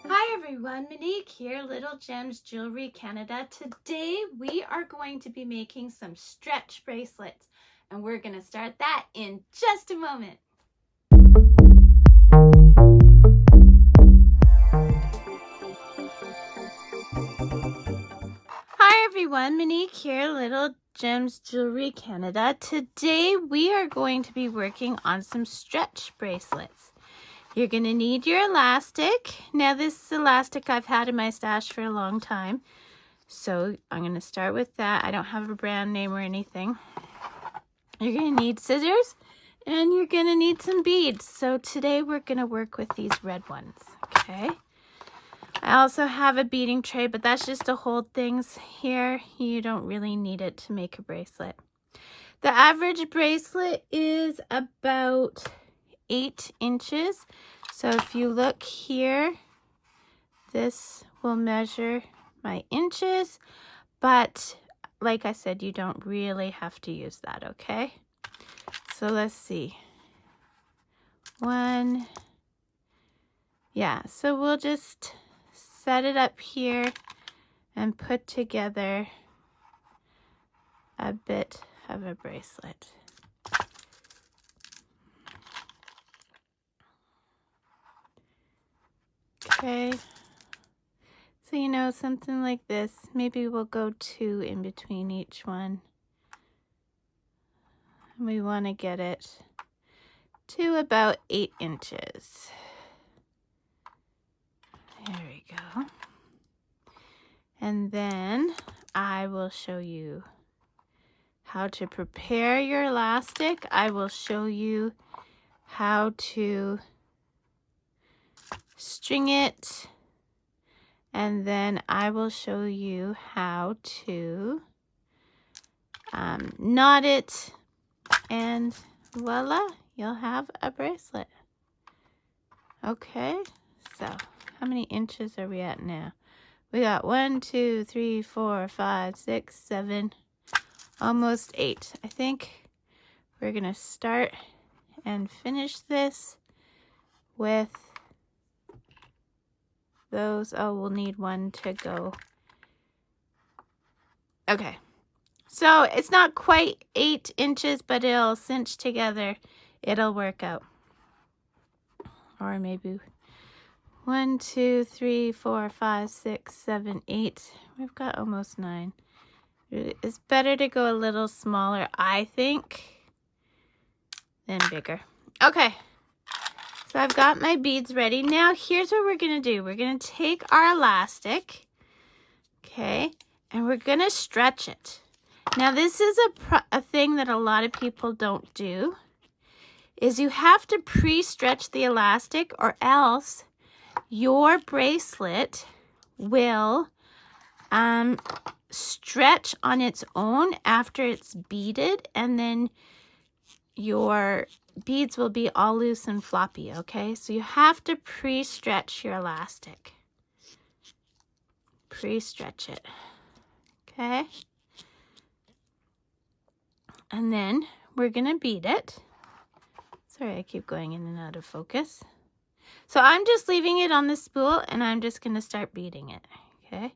Hi everyone, Monique here, Little Gems Jewelry Canada. Today we are going to be making some stretch bracelets, and we're going to start that in just a moment. Hi everyone, Monique here, Little Gems Jewelry Canada. Today we are going to be working on some stretch bracelets. You're going to need your elastic. Now this elastic I've had in my stash for a long time, so I'm going to start with that. I don't have a brand name or anything. You're going to need scissors and you're going to need some beads. So today we're going to work with these red ones, okay? I also have a beading tray, but that's just to hold things here. You don't really need it to make a bracelet. The average bracelet is about 8 inches. So if you look here, this will measure my inches, but like I said, you don't really have to use that, okay? So let's see. So we'll just set it up here and put together a bit of a bracelet. Okay, so something like this. Maybe we'll go 2 in between each one. And we want to get it to about 8 inches. There we go. And then I will show you how to prepare your elastic. I will show you how to string it, and then I will show you how to knot it, and voila, you'll have a bracelet. Okay, so how many inches are we at now? We got 1, 2, 3, 4, 5, 6, 7, almost 8. I think we're gonna start and finish this with those. Oh, we'll need one to go. Okay, so it's not quite 8 inches, but it'll cinch together. It'll work out. Or maybe 1, 2, 3, 4, 5, 6, 7, 8. We've got almost 9. It's better to go a little smaller, I think, than bigger. Okay, so I've got my beads ready. Now here's what we're going to do. We're going to take our elastic, okay, and we're going to stretch it. Now this is a thing that a lot of people don't do, is you have to pre-stretch the elastic, or else your bracelet will stretch on its own after it's beaded, and then your beads will be all loose and floppy, okay? So you have to pre-stretch your elastic. Pre-stretch it, okay? And then we're gonna bead it. Sorry, I keep going in and out of focus. So I'm just leaving it on the spool, and I'm just gonna start beading it, okay?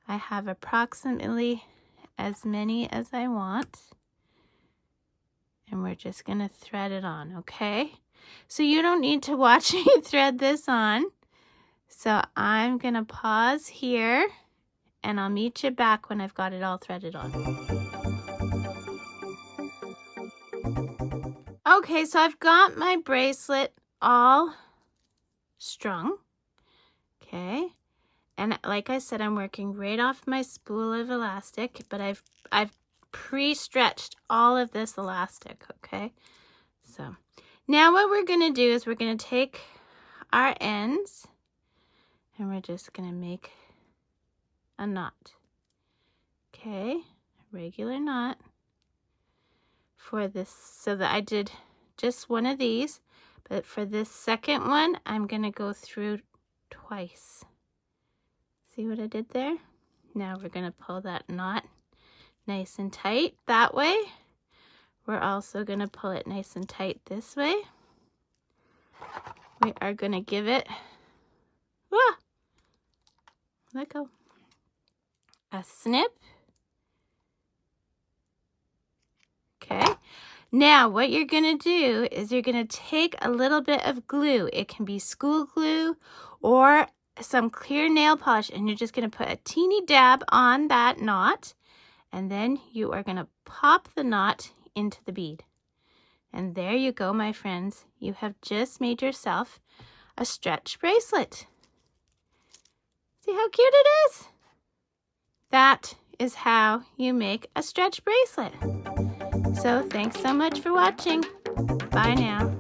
I have approximately as many as I want, and we're just gonna thread it on, okay? So you don't need to watch me thread this on. So I'm gonna pause here, and I'll meet you back when I've got it all threaded on. Okay, so I've got my bracelet all strung, okay? And like I said, I'm working right off my spool of elastic, but I've pre-stretched all of this elastic, okay? So now what we're gonna do is we're gonna take our ends and we're just gonna make a knot, okay? A regular knot for this, so that I did just one of these, but for this second one, I'm gonna go through twice. See what I did there? Now we're gonna pull that knot nice and tight that way. We're also going to pull it nice and tight this way. We are going to give it, let go, a snip. Okay. Now what you're going to do is you're going to take a little bit of glue. It can be school glue or some clear nail polish, and you're just going to put a teeny dab on that knot, and then you are going to pop the knot into the bead. And there you go, my friends. You have just made yourself a stretch bracelet. See how cute it is? That is how you make a stretch bracelet. So thanks so much for watching. Bye now.